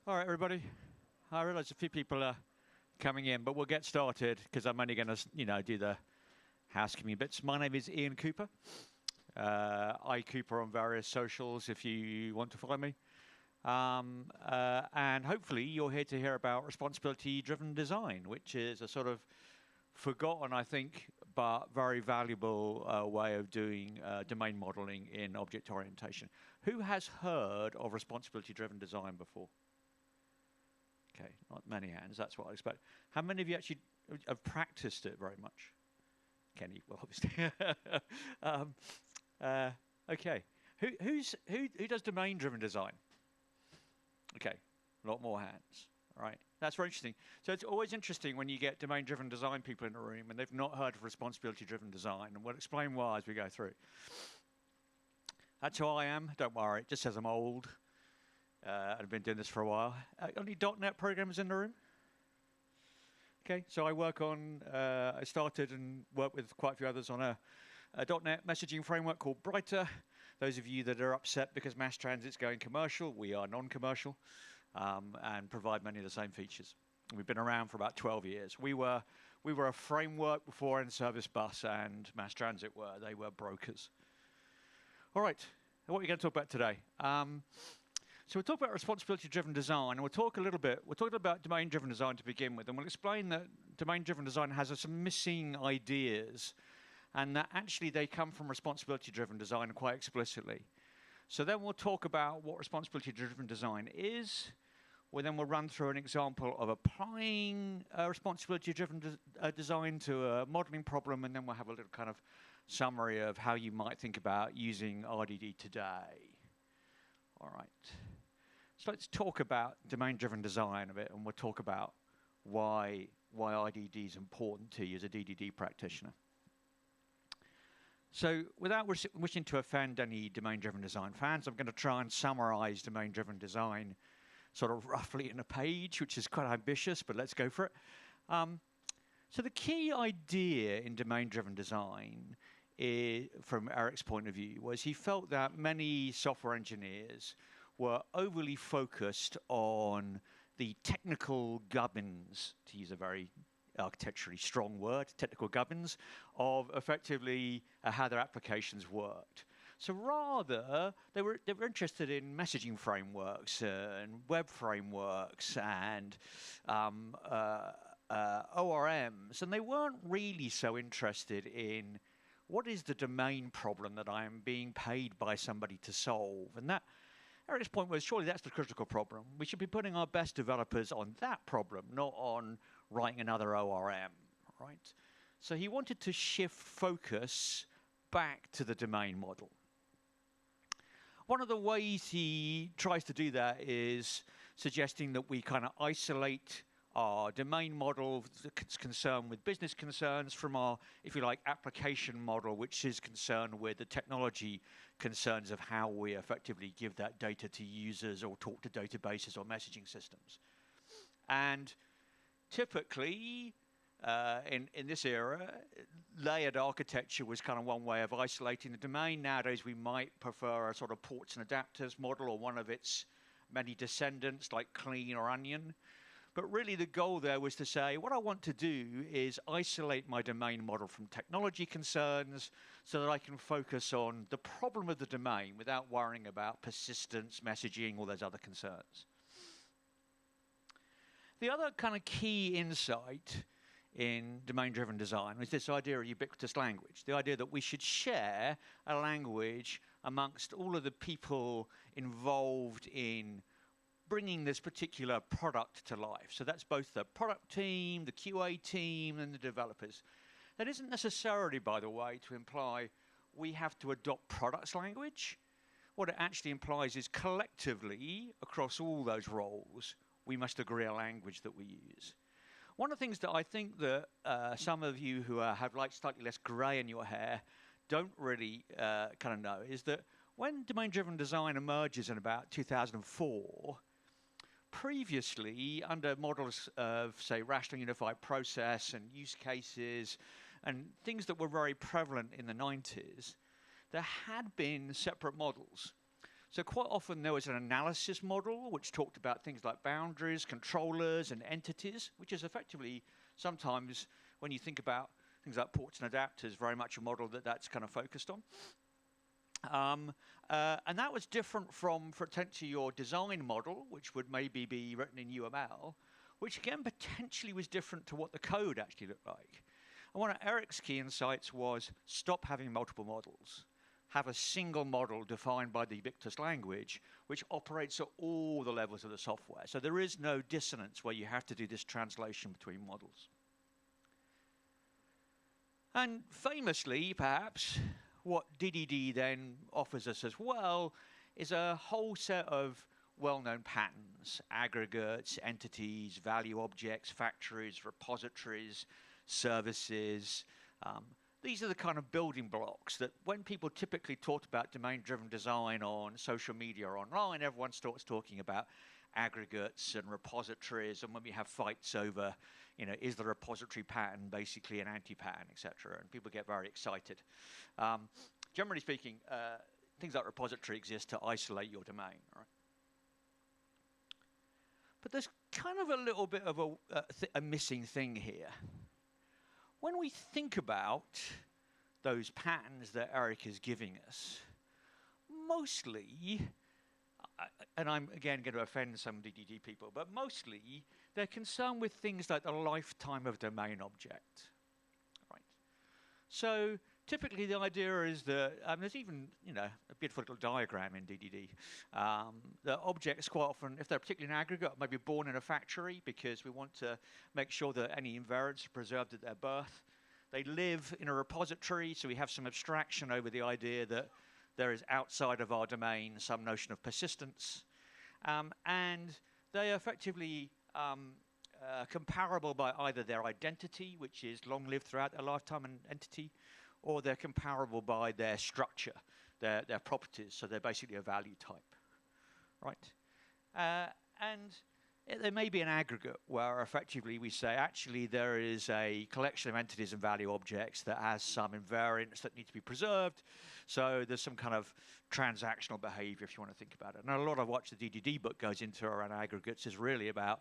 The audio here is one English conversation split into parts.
All right, everybody. I realize a few people are coming in, but we'll get started because I'm only going to, do the housekeeping bits. My name is Ian Cooper. Cooper on various socials if you want to follow me. And hopefully you're here to hear about responsibility-driven design, which is a sort of forgotten, I think, but very valuable way of doing domain modeling in object orientation. Who has heard of responsibility-driven design before? Okay, not many hands, that's what I expect. How many of you actually have practiced it very much? Kenny, well, obviously. Okay, who does domain-driven design? Okay, a lot more hands, all right? That's very interesting. So it's always interesting when you get domain-driven design people in the room and they've not heard of responsibility-driven design, and we'll explain why as we go through. That's who I am, don't worry, it just says I'm old. I've been doing this for a while. Only .NET programmers in the room? Okay, so I work on, I started and worked with quite a few others on a .NET messaging framework called Brighter. Those of you that are upset because mass transit's going commercial, we are non-commercial and provide many of the same features. We've been around for about 12 years. We were a framework before in-service bus and mass transit were. They were brokers. All right, what are we going to talk about today? So we'll talk about responsibility-driven design, and we'll talk about domain-driven design to begin with, and we'll explain that domain-driven design has some missing ideas, and that actually they come from responsibility-driven design quite explicitly. So then we'll talk about what responsibility-driven design is. Then we'll run through an example of applying responsibility-driven design to a modeling problem, and then we'll have a little kind of summary of how you might think about using RDD today. All right. So let's talk about domain-driven design a bit, and we'll talk about why RDD is important to you as a DDD practitioner. So without wishing to offend any domain-driven design fans, I'm going to try and summarize domain-driven design sort of roughly in a page, which is quite ambitious, but let's go for it. So the key idea in domain-driven design, from Eric's point of view, was he felt that many software engineers were overly focused on the technical gubbins, to use a very architecturally strong word, technical gubbins, of effectively how their applications worked. So rather, they were interested in messaging frameworks and web frameworks and ORMs, and they weren't really so interested in what is the domain problem that I am being paid by somebody to solve. And that, Eric's point was, surely that's the critical problem. We should be putting our best developers on that problem, not on writing another ORM, right? So he wanted to shift focus back to the domain model. One of the ways he tries to do that is suggesting that we kind of isolate our domain model that's concerned with business concerns from our, if you like, application model, which is concerned with the technology concerns of how we effectively give that data to users or talk to databases or messaging systems. And typically, in this era, layered architecture was kind of one way of isolating the domain. Nowadays, we might prefer a sort of ports and adapters model or one of its many descendants like Clean or Onion. But really the goal there was to say, what I want to do is isolate my domain model from technology concerns so that I can focus on the problem of the domain without worrying about persistence, messaging, all those other concerns. The other kind of key insight in domain-driven design was this idea of ubiquitous language, the idea that we should share a language amongst all of the people involved in bringing this particular product to life. So that's both the product team, the QA team, and the developers. That isn't necessarily, by the way, to imply we have to adopt products language. What it actually implies is collectively, across all those roles, we must agree a language that we use. One of the things that I think that some of you who have like slightly less gray in your hair don't really kind of know is that when domain-driven design emerges in about 2004, previously, under models of, say, rational unified process and use cases and things that were very prevalent in the 90s, there had been separate models. So quite often there was an analysis model which talked about things like boundaries, controllers, and entities, which is effectively sometimes, when you think about things like ports and adapters, very much a model that's kind of focused on. And that was different from, for potentially, your design model, which would maybe be written in UML, which again potentially was different to what the code actually looked like. And one of Eric's key insights was stop having multiple models. Have a single model defined by the ubiquitous language, which operates at all the levels of the software. So there is no dissonance where you have to do this translation between models. And famously, perhaps, what DDD then offers us as well is a whole set of well-known patterns: aggregates, entities, value objects, factories, repositories, services. These are the kind of building blocks that when people typically talk about domain-driven design on social media or online, everyone starts talking about aggregates and repositories, and when we have fights over, is the repository pattern basically an anti-pattern, etc., and people get very excited. Generally speaking, things like repository exist to isolate your domain, right? But there's kind of a little bit of a missing thing here. When we think about those patterns that Eric is giving us, mostly, and I'm again going to offend some DDD people, but mostly they're concerned with things like the lifetime of domain object, right? So typically the idea is that, there's even, a beautiful little diagram in DDD. The objects quite often, if they're particularly an aggregate, may be born in a factory because we want to make sure that any invariants are preserved at their birth. They live in a repository, so we have some abstraction over the idea that there is outside of our domain some notion of persistence. And they are effectively comparable by either their identity, which is long-lived throughout their lifetime and entity, or they're comparable by their structure, their properties, so they're basically a value type, right? And there may be an aggregate where effectively we say, actually, there is a collection of entities and value objects that has some invariants that need to be preserved, so there's some kind of transactional behavior, if you want to think about it. And a lot of what the DDD book goes into around aggregates is really about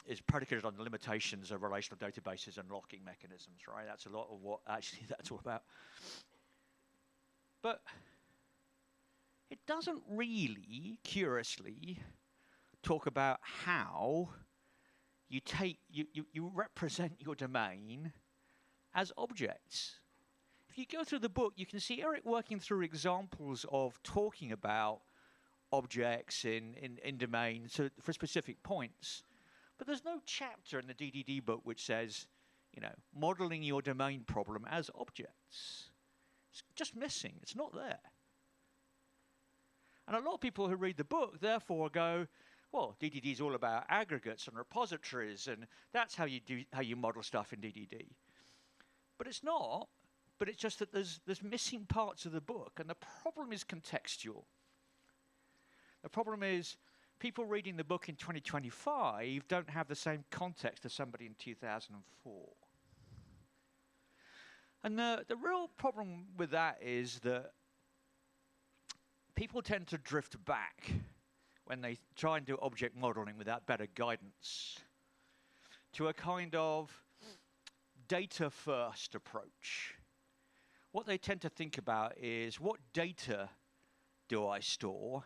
is predicated on the limitations of relational databases and locking mechanisms, right? That's a lot of what actually that's all about. But it doesn't really, curiously, talk about how you represent your domain as objects. If you go through the book, you can see Eric working through examples of talking about objects in domain for specific points. But there's no chapter in the DDD book which says, modeling your domain problem as objects. It's just missing. It's not there. And a lot of people who read the book therefore go, well, DDD is all about aggregates and repositories, and that's how you model stuff in DDD. But it's not. But it's just that there's missing parts of the book, and the problem is contextual. The problem is people reading the book in 2025 don't have the same context as somebody in 2004. And the real problem with that is that people tend to drift back when they try and do object modeling without better guidance to a kind of data-first approach. What they tend to think about is, what data do I store?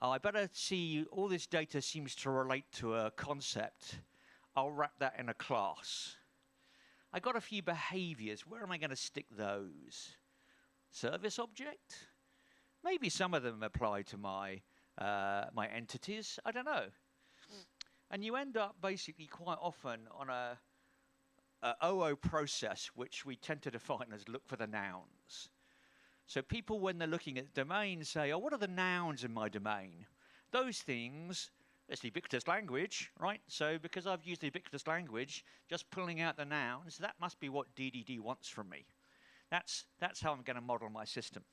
I better see all this data seems to relate to a concept. I'll wrap that in a class. I got a few behaviors. Where am I going to stick those? Service object? Maybe some of them apply to my entities. I don't know. And you end up basically quite often on a OO process, which we tend to define as look for the nouns. So people, when they're looking at domains, say, oh, what are the nouns in my domain? Those things, it's the ubiquitous language, right? So because I've used the ubiquitous language, just pulling out the nouns, that must be what DDD wants from me. That's how I'm going to model my system.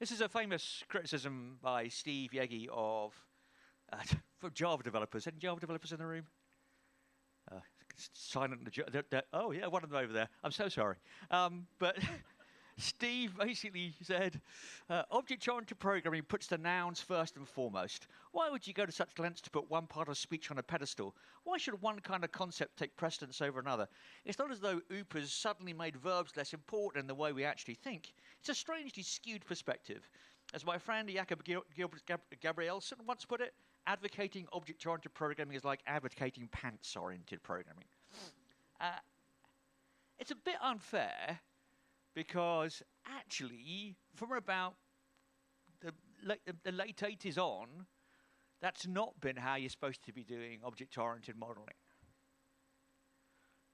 This is a famous criticism by Steve Yegi of for Java developers. Any Java developers in the room? Silent. Oh yeah, one of them over there. I'm so sorry. But Steve basically said, object-oriented programming puts the nouns first and foremost. Why would you go to such lengths to put one part of speech on a pedestal? Why should one kind of concept take precedence over another? It's not as though OOP has suddenly made verbs less important in the way we actually think. It's a strangely skewed perspective. As my friend Jakob Gabrielson once put it, advocating object-oriented programming is like advocating pants-oriented programming. It's a bit unfair because actually, from about the late 80s on, that's not been how you're supposed to be doing object-oriented modeling.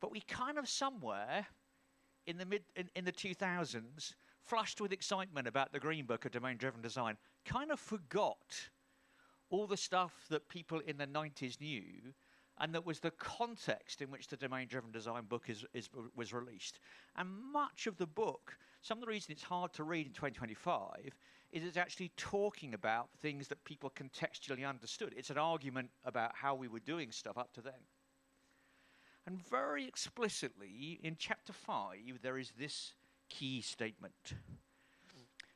But we kind of somewhere in the 2000s, flushed with excitement about the Green Book of domain-driven design, kind of forgot all the stuff that people in the 90s knew, and that was the context in which the domain-driven design book was released. And much of the book, some of the reason it's hard to read in 2025, is it's actually talking about things that people contextually understood. It's an argument about how we were doing stuff up to then. And very explicitly, in chapter 5, there is this key statement.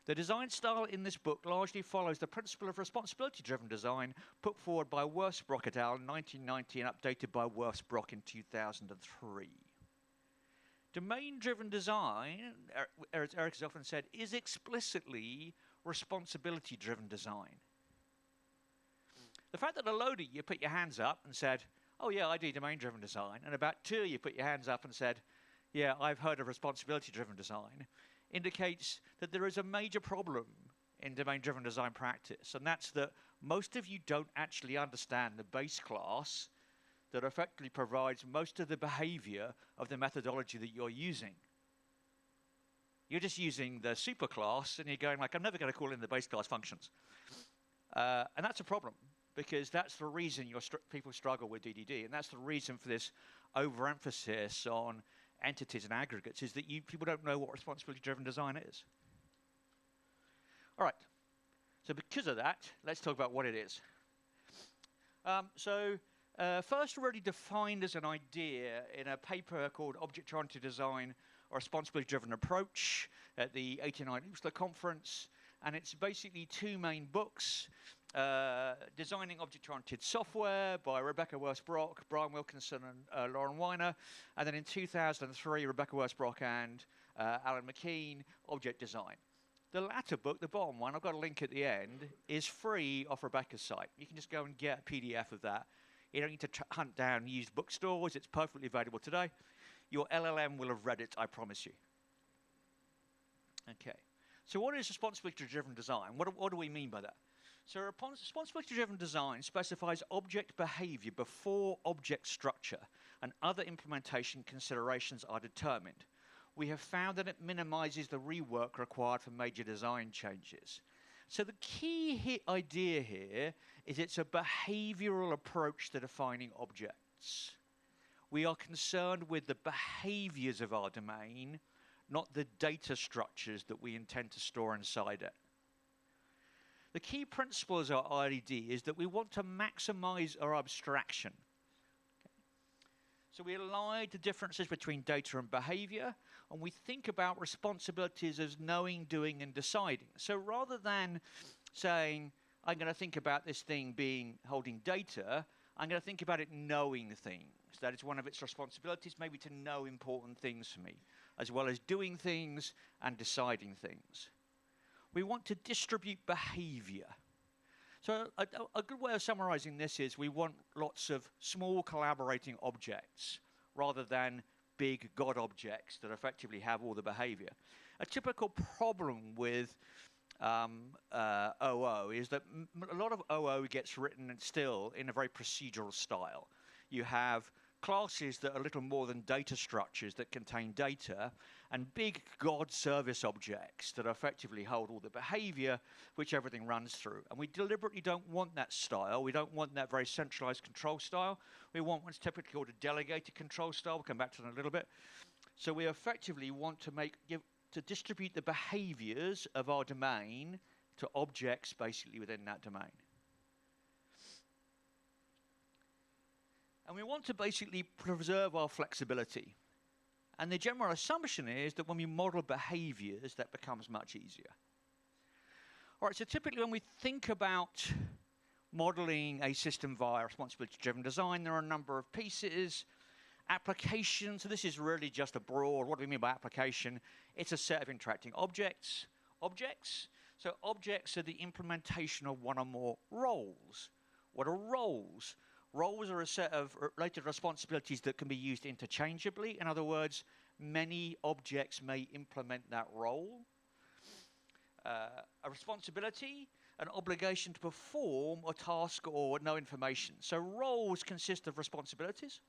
The design style in this book largely follows the principle of responsibility-driven design put forward by Wirfs-Brock et al. in 1990 and updated by Wirfs-Brock in 2003. Domain-driven design, as Eric has often said, is explicitly responsibility-driven design. The fact that a load of you put your hands up and said, oh yeah, I do domain-driven design, and about 2 of you put your hands up and said, yeah, I've heard of responsibility-driven design, indicates that there is a major problem in domain-driven design practice, and that's that most of you don't actually understand the base class that effectively provides most of the behavior of the methodology that you're using. You're just using the superclass, and you're going like, I'm never going to call in the base class functions. And that's a problem, because that's the reason people struggle with DDD, and that's the reason for this overemphasis on entities and aggregates, is that people don't know what responsibility-driven design is. All right, so because of that, let's talk about what it is. First already defined as an idea in a paper called Object-Oriented Design, a Responsibility-Driven Approach at the 89 Oslo conference, and it's basically 2 main books. Designing Object-Oriented Software by Rebecca Wirfs-Brock, Brian Wilkinson, and Lauren Weiner. And then in 2003, Rebecca Wirfs-Brock and Alan McKean, Object Design. The latter book, the bottom one, I've got a link at the end, is free off Rebecca's site. You can just go and get a PDF of that. You don't need to hunt down used bookstores. It's perfectly available today. Your LLM will have read it, I promise you. Okay. So what is responsibility-driven design? What do we mean by that? So responsibility-driven design specifies object behavior before object structure and other implementation considerations are determined. We have found that it minimizes the rework required for major design changes. So the key idea here is it's a behavioral approach to defining objects. We are concerned with the behaviors of our domain, not the data structures that we intend to store inside it. The key principle of our RDD is that we want to maximize our abstraction. Okay. So we align the differences between data and behavior, and we think about responsibilities as knowing, doing, and deciding. So rather than saying, I'm going to think about this thing holding data, I'm going to think about it knowing things. That is one of its responsibilities, maybe to know important things for me, as well as doing things and deciding things. We want to distribute behavior. So a good way of summarizing this is we want lots of small collaborating objects rather than big God objects that effectively have all the behavior. A typical problem with OO is that a lot of OO gets written still in a very procedural style. You have classes that are little more than data structures that contain data, and big God service objects that effectively hold all the behavior which everything runs through. And we deliberately don't want that style. We don't want that very centralized control style. We want what's typically called a delegated control style. We'll come back to that in a little bit. So we effectively want to distribute the behaviors of our domain to objects basically within that domain. And we want to basically preserve our flexibility. And the general assumption is that when we model behaviors, that becomes much easier. All right, so typically when we think about modeling a system via responsibility-driven design, there are a number of pieces. Application, so this is really just a broad, what do we mean by application? It's a set of interacting objects. So objects are the implementation of one or more roles. What are roles? Roles are a set of related responsibilities that can be used interchangeably. In other words, many objects may implement that role. A responsibility, an obligation to perform a task or no information. So roles consist of responsibilities,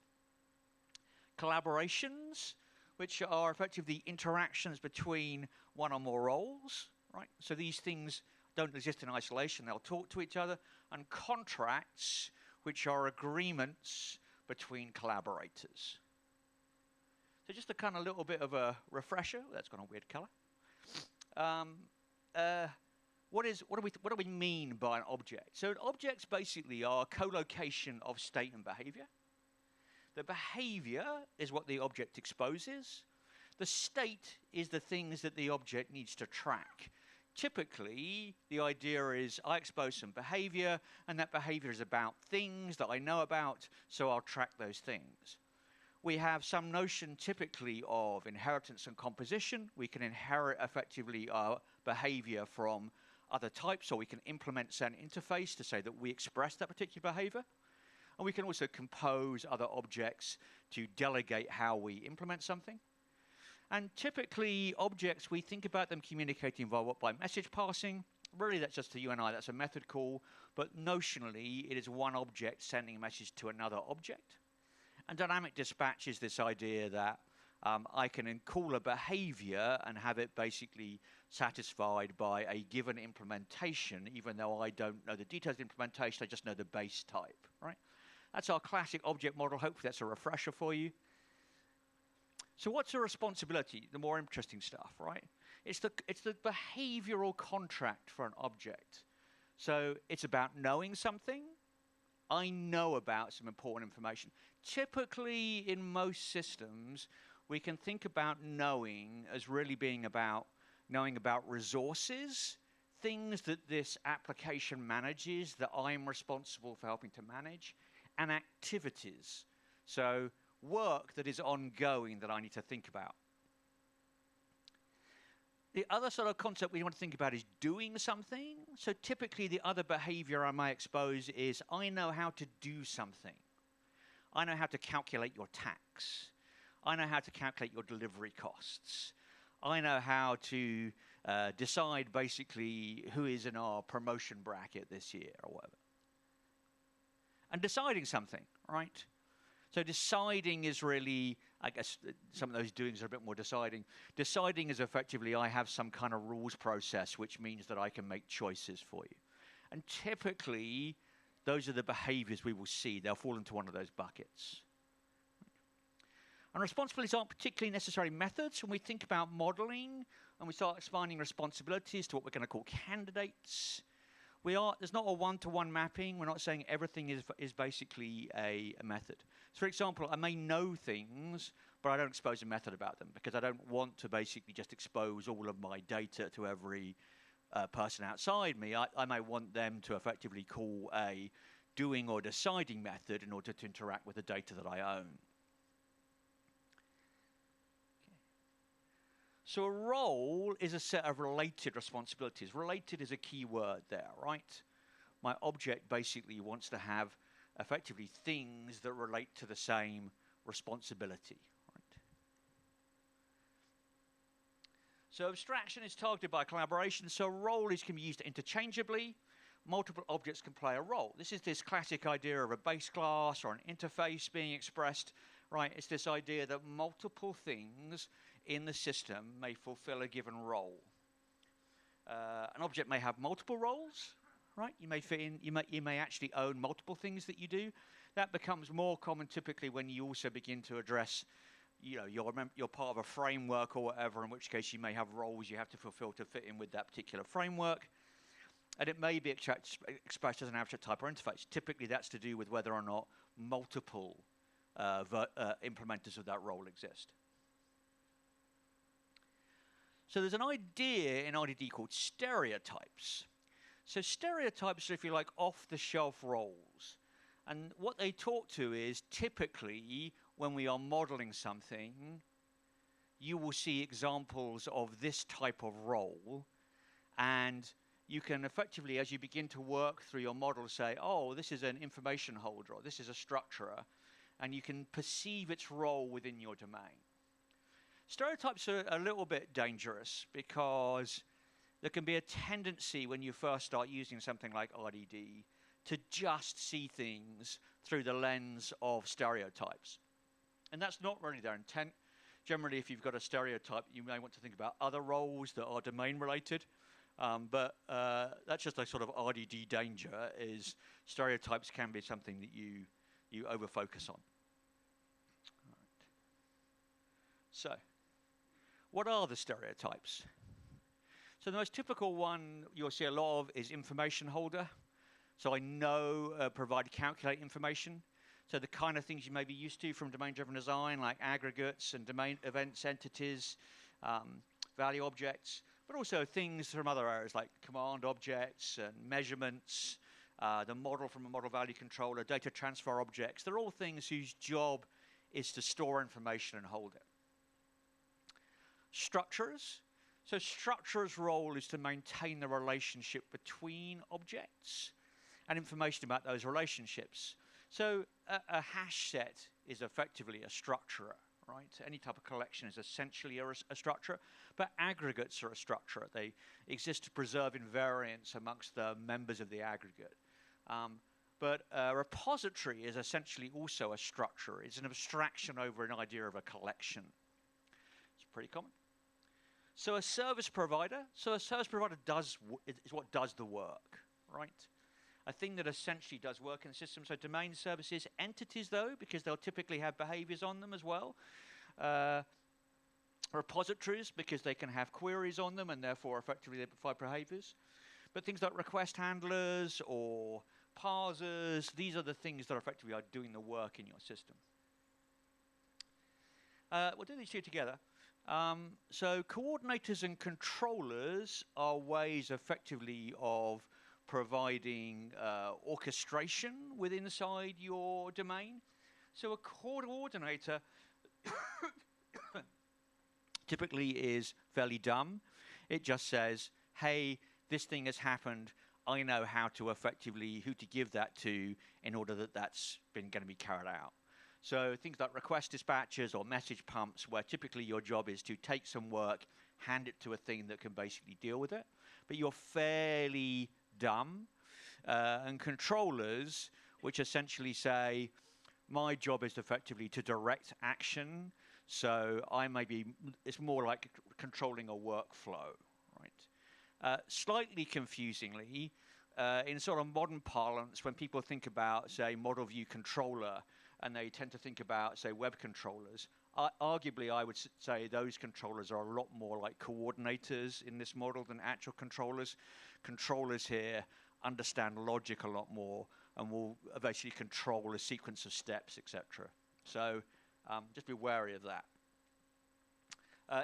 collaborations, which are effectively interactions between one or more roles, right? So these things don't exist in isolation, they'll talk to each other, and contracts, which are agreements between collaborators. So just a kind of little bit of a refresher. That's got a weird color. What do we mean by an object? So objects basically are co-location of state and behavior. The behavior is what the object exposes. The state is the things that the object needs to track. Typically, the idea is I expose some behavior, and that behavior is about things that I know about, so I'll track those things. We have some notion typically of inheritance and composition. We can inherit effectively our behavior from other types, or we can implement certain interface to say that we express that particular behavior. And we can also compose other objects to delegate how we implement something. And typically, objects, we think about them communicating by message passing. Really, that's just to you and I, that's a method call. But notionally, it is one object sending a message to another object. And dynamic dispatch is this idea that I can call a behavior and have it basically satisfied by a given implementation, even though I don't know the details of the implementation, I just know the base type, right? That's our classic object model. Hopefully that's a refresher for you. So what's a responsibility? The more interesting stuff, right? It's the behavioral contract for an object. So it's about knowing something. I know about some important information. Typically, in most systems, we can think about knowing as really being about knowing about resources, things that this application manages that I'm responsible for helping to manage, and activities. So work that is ongoing that I need to think about. The other sort of concept we want to think about is doing something. So typically the other behavior I might expose is I know how to do something. I know how to calculate your tax. I know how to calculate your delivery costs. I know how to decide basically who is in our promotion bracket this year or whatever. And deciding something, right? So deciding is really, I guess some of those doings are a bit more deciding. Deciding is effectively I have some kind of rules process, which means that I can make choices for you. And typically, those are the behaviors we will see. They'll fall into one of those buckets. And responsibilities aren't particularly necessary methods. When we think about modeling and we start expanding responsibilities to what we're going to call candidates, there's not a one-to-one mapping. We're not saying everything is basically a method. So for example, I may know things, but I don't expose a method about them because I don't want to basically just expose all of my data to every person outside me. I may want them to effectively call a doing or deciding method in order to interact with the data that I own. So a role is a set of related responsibilities. Related is a key word there, right? My object basically wants to have effectively things that relate to the same responsibility, right? So abstraction is targeted by collaboration. So role can be used interchangeably. Multiple objects can play a role. This is this classic idea of a base class or an interface being expressed, right? It's this idea that multiple things in the system may fulfill a given role. An object may have multiple roles, right? You may fit in. You may actually own multiple things that you do. That becomes more common typically when you also begin to address, you're part of a framework or whatever. In which case you may have roles you have to fulfill to fit in with that particular framework, and it may be expressed as an abstract type or interface. Typically, that's to do with whether or not multiple implementers of that role exist. So there's an idea in RDD called stereotypes. So stereotypes are, if you like, off-the-shelf roles. And what they talk to is typically when we are modeling something, you will see examples of this type of role. And you can effectively, as you begin to work through your model, say, oh, this is an information holder, or this is a structurer. And you can perceive its role within your domain. Stereotypes are a little bit dangerous because there can be a tendency when you first start using something like RDD to just see things through the lens of stereotypes. And that's not really their intent. Generally, if you've got a stereotype, you may want to think about other roles that are domain related. But that's just a sort of RDD danger, is stereotypes can be something that you over-focus on. Right. So, what are the stereotypes? So the most typical one you'll see a lot of is information holder. So I know, provide, calculate information. So the kind of things you may be used to from domain-driven design, like aggregates and domain events, entities, value objects, but also things from other areas like command objects and measurements, the model from a model value controller, data transfer objects. They're all things whose job is to store information and hold it. Structures. So structure's role is to maintain the relationship between objects and information about those relationships. So a hash set is effectively a structurer, right? Any type of collection is essentially a structure, but aggregates are a structure. They exist to preserve invariance amongst the members of the aggregate. But a repository is essentially also a structure. It's an abstraction over an idea of a collection. It's pretty common. So a service provider is what does the work, right? A thing that essentially does work in the system. So domain services, entities though, because they'll typically have behaviors on them as well. Repositories, because they can have queries on them and therefore effectively they provide behaviors. But things like request handlers or parsers, these are the things that effectively are doing the work in your system. We'll do these two together. So coordinators and controllers are ways effectively of providing orchestration inside your domain. So a coordinator typically is fairly dumb. It just says, hey, this thing has happened. I know how to effectively, who to give that to in order that that's going to be carried out. So things like request dispatchers or message pumps, where typically your job is to take some work, hand it to a thing that can basically deal with it. But you're fairly dumb. And controllers, which essentially say, my job is effectively to direct action. So it's more like controlling a workflow, right? Slightly confusingly, in sort of modern parlance, when people think about, say, model view controller, and they tend to think about, say, web controllers, arguably I would say those controllers are a lot more like coordinators in this model than actual controllers. Controllers here understand logic a lot more and will eventually control a sequence of steps, etc. So just be wary of that.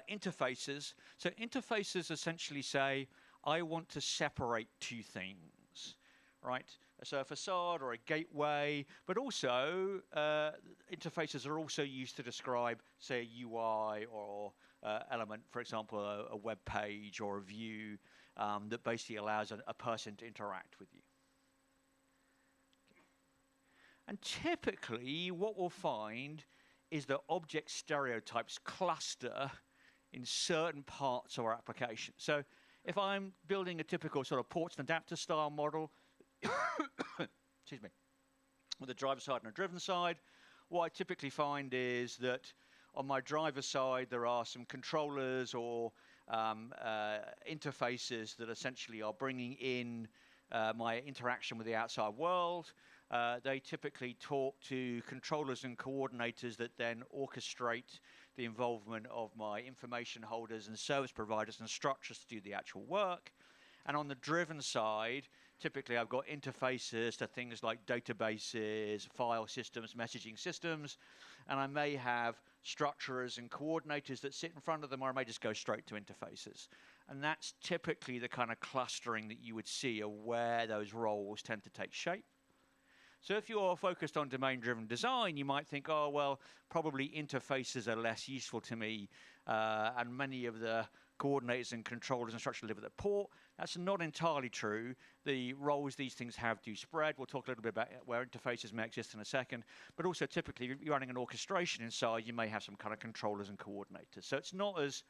Interfaces. So interfaces essentially say, I want to separate two things, right? So a facade or a gateway, but also interfaces are also used to describe, say, a UI or element, for example, a web page or a view that basically allows a person to interact with you. And typically, what we'll find is that object stereotypes cluster in certain parts of our application. So if I'm building a typical sort of ports and adapter style model, excuse me, with a driver side and a driven side, what I typically find is that on my driver side, there are some controllers or interfaces that essentially are bringing in my interaction with the outside world. They typically talk to controllers and coordinators that then orchestrate the involvement of my information holders and service providers and structures to do the actual work. And on the driven side, Typically, I've got interfaces to things like databases, file systems, messaging systems, and I may have structurers and coordinators that sit in front of them, or I may just go straight to interfaces. And that's typically the kind of clustering that you would see of where those roles tend to take shape. So if you're focused on domain-driven design, you might think, oh, well, probably interfaces are less useful to me, and many of the coordinators and controllers and structures live at the port. That's not entirely true. The roles these things have do spread. We'll talk a little bit about where interfaces may exist in a second. But also, typically, if you're running an orchestration inside, you may have some kind of controllers and coordinators. So it's not as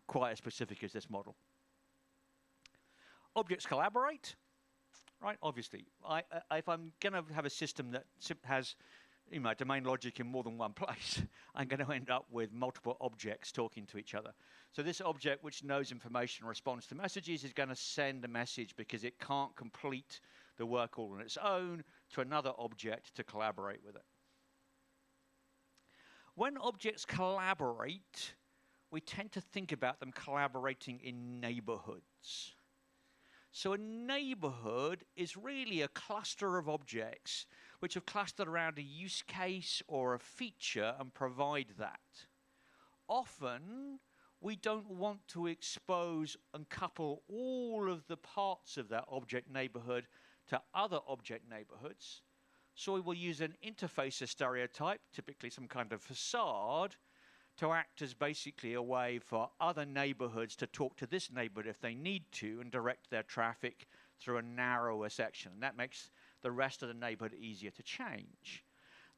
quite as specific as this model. Objects collaborate. Right, obviously, if I'm going to have a system that has domain logic in more than one place, I'm going to end up with multiple objects talking to each other. So this object, which knows information and responds to messages, is going to send a message because it can't complete the work all on its own to another object to collaborate with it. When objects collaborate, we tend to think about them collaborating in neighborhoods. So a neighborhood is really a cluster of objects which have clustered around a use case or a feature and provide that. Often, we don't want to expose and couple all of the parts of that object neighborhood to other object neighborhoods. So we will use an interface stereotype, typically some kind of facade, to act as basically a way for other neighborhoods to talk to this neighborhood if they need to and direct their traffic through a narrower section. That makes the rest of the neighborhood easier to change.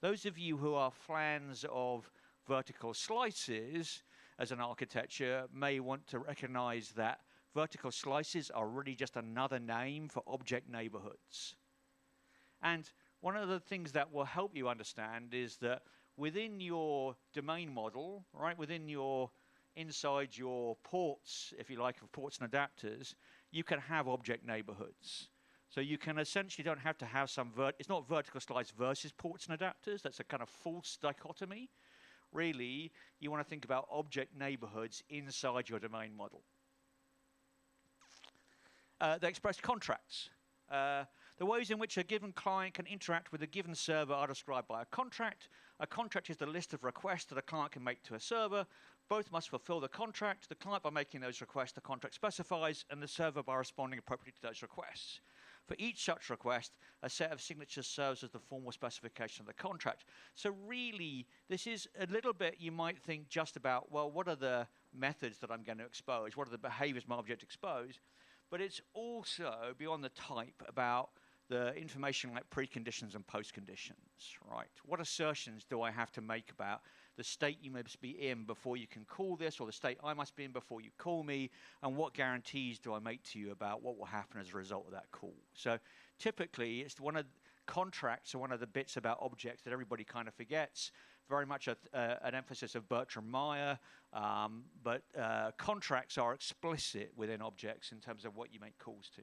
Those of you who are fans of vertical slices as an architecture may want to recognize that vertical slices are really just another name for object neighborhoods. And one of the things that will help you understand is that within your domain model, right, inside your ports, if you like, of ports and adapters, you can have object neighborhoods. So you can essentially don't have to have it's not vertical slice versus ports and adapters. That's a kind of false dichotomy. Really, you want to think about object neighborhoods inside your domain model. They express contracts. The ways in which a given client can interact with a given server are described by a contract. A contract is the list of requests that a client can make to a server. Both must fulfill the contract, the client by making those requests the contract specifies, and the server by responding appropriately to those requests. For each such request, a set of signatures serves as the formal specification of the contract. So really, this is a little bit, you might think just about, well, what are the methods that I'm going to expose? What are the behaviors my object expose? But it's also, beyond the type, about the information like preconditions and postconditions, right? What assertions do I have to make about the state you must be in before you can call this, or the state I must be in before you call me, and what guarantees do I make to you about what will happen as a result of that call? So typically, it's contracts are one of the bits about objects that everybody kind of forgets. Very much an emphasis of Bertram Meyer, but contracts are explicit within objects in terms of what you make calls to.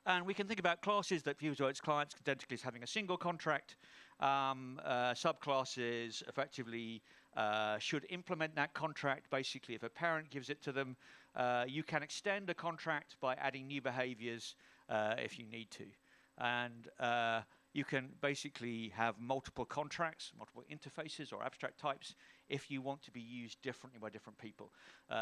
And we can think about classes that view its clients identically as having a single contract. Subclasses effectively should implement that contract. Basically, if a parent gives it to them, you can extend a contract by adding new behaviors if you need to. And you can basically have multiple contracts, multiple interfaces or abstract types if you want to be used differently by different people.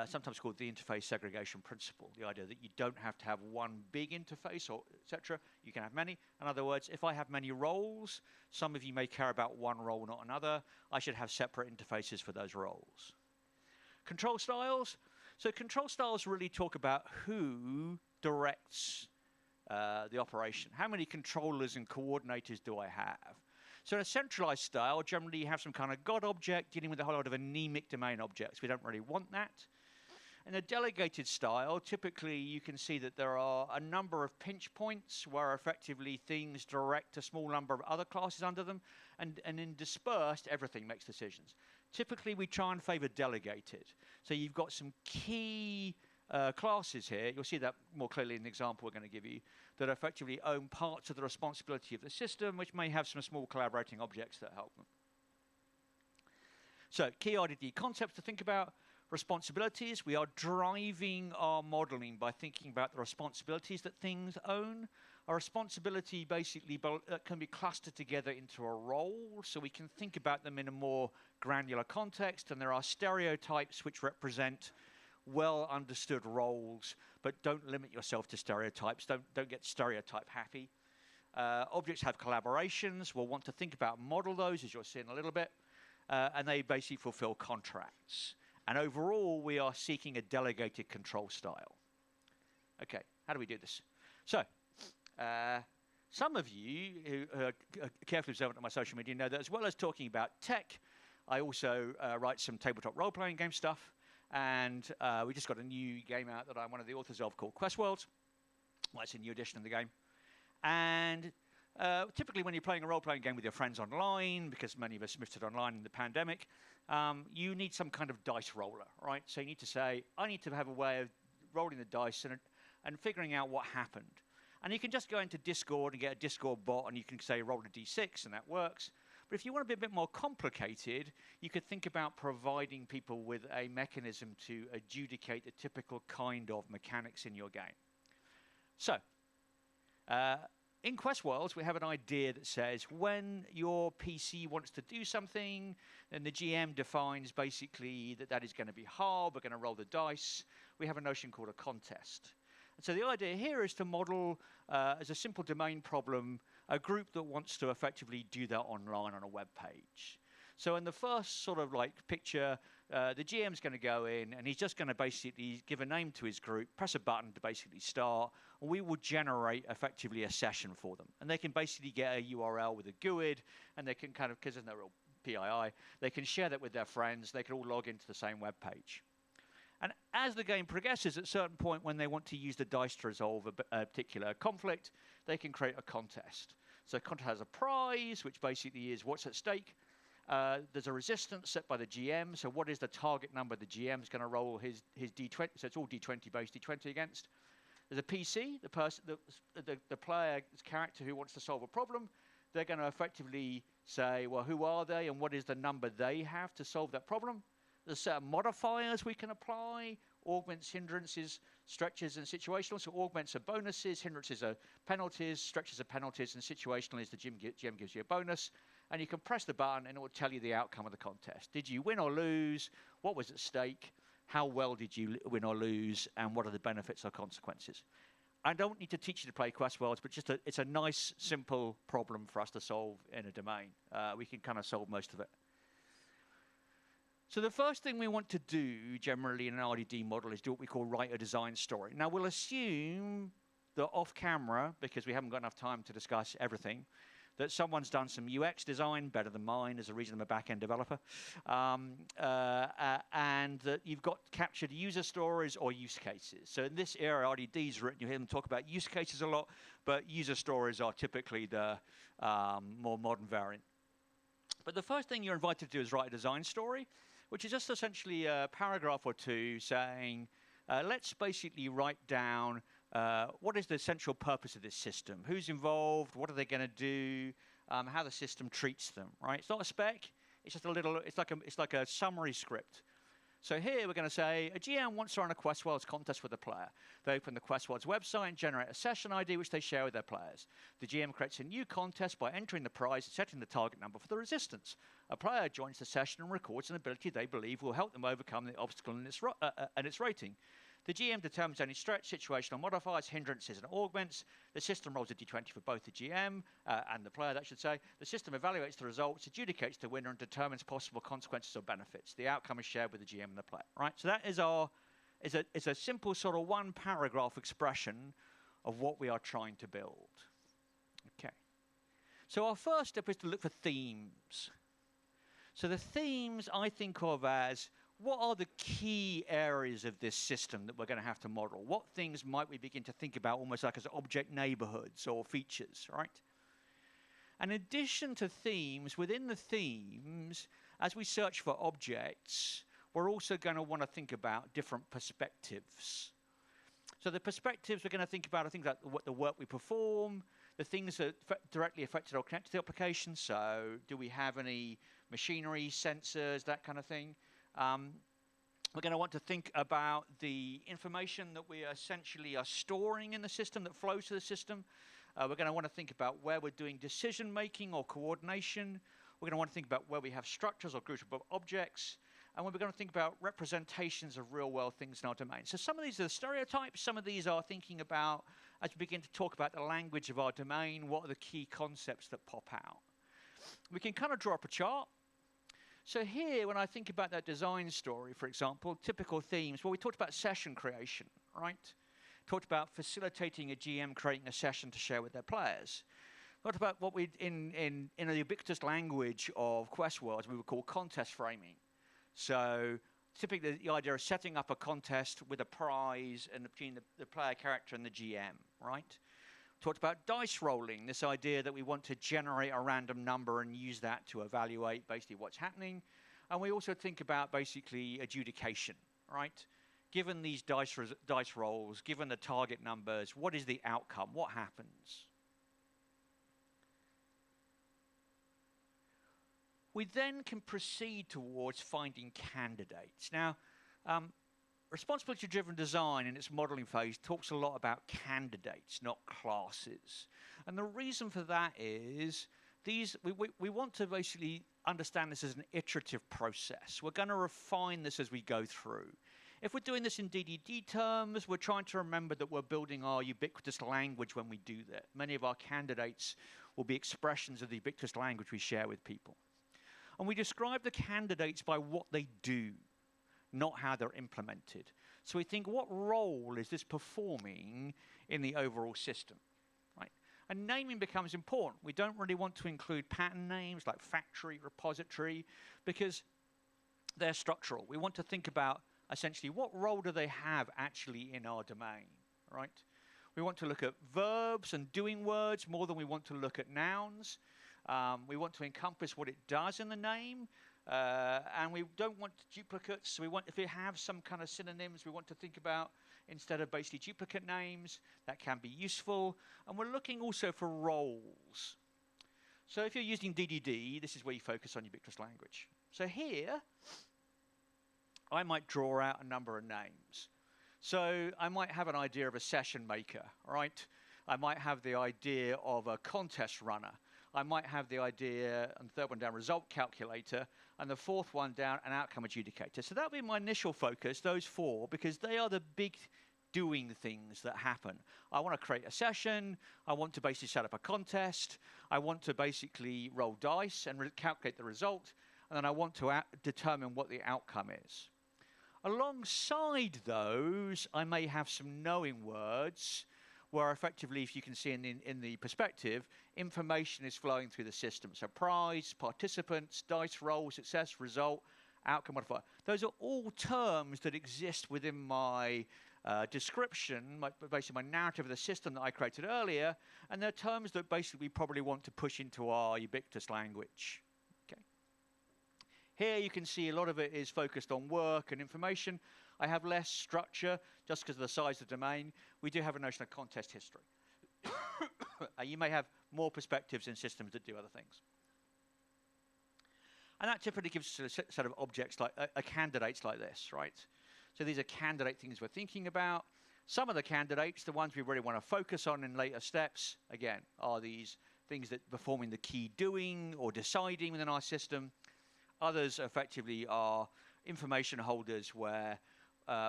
Sometimes called the interface segregation principle, the idea that you don't have to have one big interface or etc. You can have many. In other words, if I have many roles, some of you may care about one role, not another. I should have separate interfaces for those roles. Control styles. So control styles really talk about who directs the operation. How many controllers and coordinators do I have? So in a centralized style, generally you have some kind of God object dealing with a whole lot of anemic domain objects. We don't really want that. In a delegated style, typically you can see that there are a number of pinch points where effectively things direct a small number of other classes under them, and in dispersed, everything makes decisions. Typically we try and favor delegated. So you've got some key classes here, you'll see that more clearly in the example we're going to give you, that effectively own parts of the responsibility of the system, which may have some small collaborating objects that help them. So key RDD concepts to think about. Responsibilities, we are driving our modeling by thinking about the responsibilities that things own. A responsibility basically can be clustered together into a role, so we can think about them in a more granular context, and there are stereotypes which represent well understood roles, but don't limit yourself to stereotypes, don't get stereotype happy. Objects have collaborations, we'll want to think about and model those, as you'll see in a little bit, and they basically fulfill contracts. And overall, we are seeking a delegated control style. Okay, how do we do this? So, some of you who are carefully observant of my social media know that as well as talking about tech, I also write some tabletop role-playing game stuff. And we just got a new game out that I'm one of the authors of called Quest Worlds. Well, it's a new edition of the game. And typically when you're playing a role-playing game with your friends online, because many of us moved to online in the pandemic, you need some kind of dice roller, right? So you need to say, I need to have a way of rolling the dice and figuring out what happened. And you can just go into Discord and get a Discord bot, and you can say roll a d6, and that works. But if you want to be a bit more complicated, you could think about providing people with a mechanism to adjudicate the typical kind of mechanics in your game. So, in Quest Worlds, we have an idea that says when your PC wants to do something, then the GM defines basically that is going to be hard, we're going to roll the dice. We have a notion called a contest. And so the idea here is to model, as a simple domain problem, a group that wants to effectively do that online on a web page. So in the first sort of like picture, the GM's going to go in and he's just going to basically give a name to his group, press a button to basically start, and we will generate effectively a session for them. And they can basically get a URL with a GUID, and they can kind of, because there's no real PII, they can share that with their friends, they can all log into the same web page. And as the game progresses, at a certain point when they want to use the dice to resolve a particular conflict, they can create a contest. So a contest has a prize, which basically is what's at stake. There's a resistance set by the GM, so what is the target number the GM's going to roll his D20, so it's all D20 based D20 against. There's a PC, the player's character who wants to solve a problem. They're going to effectively say, well, who are they and what is the number they have to solve that problem. There's a set of modifiers we can apply, augments, hindrances, stretches, and situational. So augments are bonuses, hindrances are penalties, stretches are penalties, and situational is the GM gives you a bonus. And you can press the button and it will tell you the outcome of the contest. Did you win or lose? What was at stake? How well did you win or lose? And what are the benefits or consequences? I don't need to teach you to play Quest Worlds, but it's a nice, simple problem for us to solve in a domain. We can kind of solve most of it. So the first thing we want to do generally in an RDD model is do what we call write a design story. Now we'll assume that off camera, because we haven't got enough time to discuss everything, that someone's done some UX design better than mine. There's a reason I'm a back-end developer. And that you've got captured user stories or use cases. So in this era, RDD's written, you hear them talk about use cases a lot, but user stories are typically the more modern variant. But the first thing you're invited to do is write a design story, which is just essentially a paragraph or two saying, let's basically write down what is the central purpose of this system, who's involved, what are they going to do, how the system treats them, right? It's not a spec, it's just a little, it's like a summary script. So here we're going to say, a GM wants to run a Quest Worlds contest with a player. They open the Quest Worlds website and generate a session ID which they share with their players. The GM creates a new contest by entering the prize and setting the target number for the resistance. A player joins the session and records an ability they believe will help them overcome the obstacle in its rating. The GM determines any stretch, situational modifiers, hindrances, and augments. The system rolls a d20 for both the GM and the player, that should say. The system evaluates the results, adjudicates the winner, and determines possible consequences or benefits. The outcome is shared with the GM and the player, right? So that is a simple sort of one paragraph expression of what we are trying to build. Okay. So our first step is to look for themes. So the themes I think of as, what are the key areas of this system that we're going to have to model? What things might we begin to think about almost like as object neighborhoods or features, right? And in addition to themes, within the themes, as we search for objects, we're also going to want to think about different perspectives. So the perspectives we're going to think about are things like what the work we perform, the things that directly affected or connected to the application. So do we have any machinery, sensors, that kind of thing? We're going to want to think about the information that we essentially are storing in the system that flows to the system. We're going to want to think about where we're doing decision making or coordination. We're going to want to think about where we have structures or groups of objects. And we're going to think about representations of real world things in our domain. So some of these are the stereotypes. Some of these are thinking about, as we begin to talk about the language of our domain, what are the key concepts that pop out. We can kind of draw up a chart. So here, when I think about that design story, for example, typical themes, well, we talked about session creation, right? Talked about facilitating a GM creating a session to share with their players. Talked about what we, in a ubiquitous language of quest worlds, we would call contest framing. So typically the idea of setting up a contest with a prize and between the player character and the GM, right? Talked about dice rolling, this idea that we want to generate a random number and use that to evaluate basically what's happening. And we also think about basically adjudication, right? Given these dice rolls, given the target numbers, what is the outcome? What happens? We then can proceed towards finding candidates. Now, responsibility-driven design in its modeling phase talks a lot about candidates, not classes. And the reason for that is we want to basically understand this as an iterative process. We're going to refine this as we go through. If we're doing this in DDD terms, we're trying to remember that we're building our ubiquitous language when we do that. Many of our candidates will be expressions of the ubiquitous language we share with people. And we describe the candidates by what they do, not how they're implemented. So we think, what role is this performing in the overall system, right? And naming becomes important. We don't really want to include pattern names like factory, repository, because they're structural. We want to think about, essentially, what role do they have actually in our domain, right? We want to look at verbs and doing words more than we want to look at nouns. We want to encompass what it does in the name, and we don't want duplicates. So we want, if we have some kind of synonyms, we want to think about, instead of basically duplicate names, that can be useful. And we're looking also for roles. So if you're using DDD, this is where you focus on ubiquitous language. So here, I might draw out a number of names. So I might have an idea of a session maker, right? I might have the idea of a contest runner. I might have the idea, and the third one down, result calculator, and the fourth one down, an outcome adjudicator. So that'll be my initial focus, those four, because they are the big doing things that happen. I want to create a session. I want to basically set up a contest. I want to basically roll dice and calculate the result. And then I want to determine what the outcome is. Alongside those, I may have some knowing words, where effectively, if you can see in the perspective, information is flowing through the system. So prize, participants, dice roll, success, result, outcome modifier. Those are all terms that exist within my description, basically my narrative of the system that I created earlier, and they're terms that basically we probably want to push into our ubiquitous language. Okay. Here you can see a lot of it is focused on work and information. I have less structure just because of the size of the domain. We do have a notion of contest history. You may have more perspectives in systems that do other things. And that typically gives us a set of objects like candidates like this, right? So these are candidate things we're thinking about. Some of the candidates, the ones we really want to focus on in later steps, again, are these things that performing the key doing or deciding within our system. Others effectively are information holders where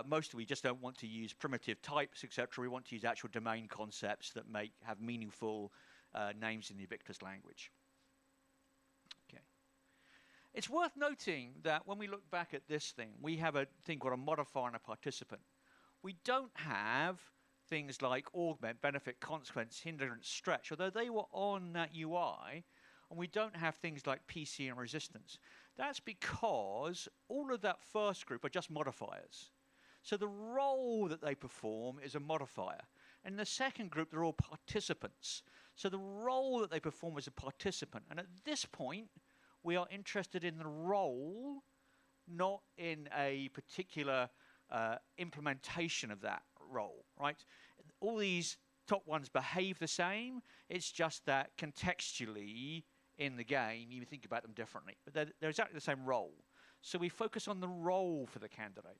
mostly we just don't want to use primitive types, etc. We want to use actual domain concepts that have meaningful names in the ubiquitous language. Okay. It's worth noting that when we look back at this thing, we have a thing called a modifier and a participant. We don't have things like augment, benefit, consequence, hindrance, stretch, although they were on that UI, and we don't have things like PC and resistance. That's because all of that first group are just modifiers. So the role that they perform is a modifier. And in the second group, they're all participants. So the role that they perform is a participant. And at this point, we are interested in the role, not in a particular implementation of that role, right? All these top ones behave the same. It's just that contextually in the game, you think about them differently. But they're exactly the same role. So we focus on the role for the candidate.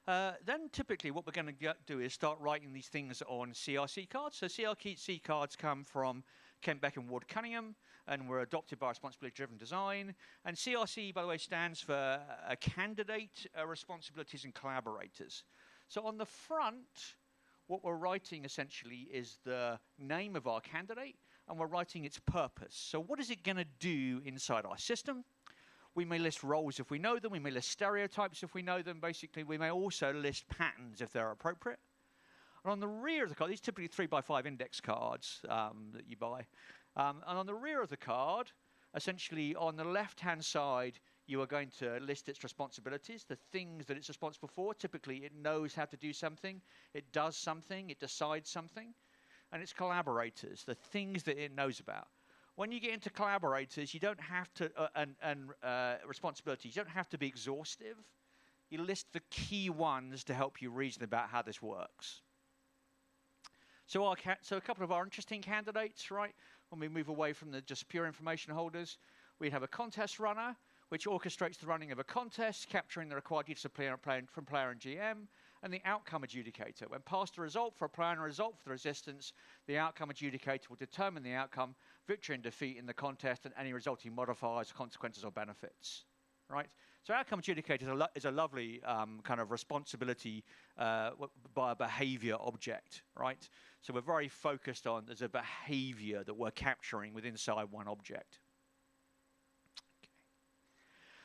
Then typically what we're going to do is start writing these things on CRC cards. So CRC cards come from Kent Beck and Ward Cunningham, and were adopted by responsibility-driven design. And CRC, by the way, stands for Candidate, Responsibilities, and Collaborators. So on the front, what we're writing essentially is the name of our candidate, and we're writing its purpose. So what is it going to do inside our system? We may list roles if we know them. We may list stereotypes if we know them. Basically, we may also list patterns if they're appropriate. And on the rear of the card, these are typically 3x5 index cards that you buy. And on the rear of the card, essentially on the left-hand side, you are going to list its responsibilities, the things that it's responsible for. Typically, it knows how to do something. It does something. It decides something. And its collaborators, the things that it knows about. When you get into collaborators, you don't have to, responsibilities, you don't have to be exhaustive. You list the key ones to help you reason about how this works. So a couple of our interesting candidates, right? When we move away from the just pure information holders, we have a contest runner, which orchestrates the running of a contest, capturing the required use of from player and GM, and the outcome adjudicator. When passed a result for a player and a result for the resistance, the outcome adjudicator will determine the outcome, victory and defeat in the contest, and any resulting modifiers, consequences, or benefits. Right? So outcome adjudicator is a lovely kind of responsibility by a behavior object, right? So we're very focused on there's a behavior that we're capturing within inside one object. Okay.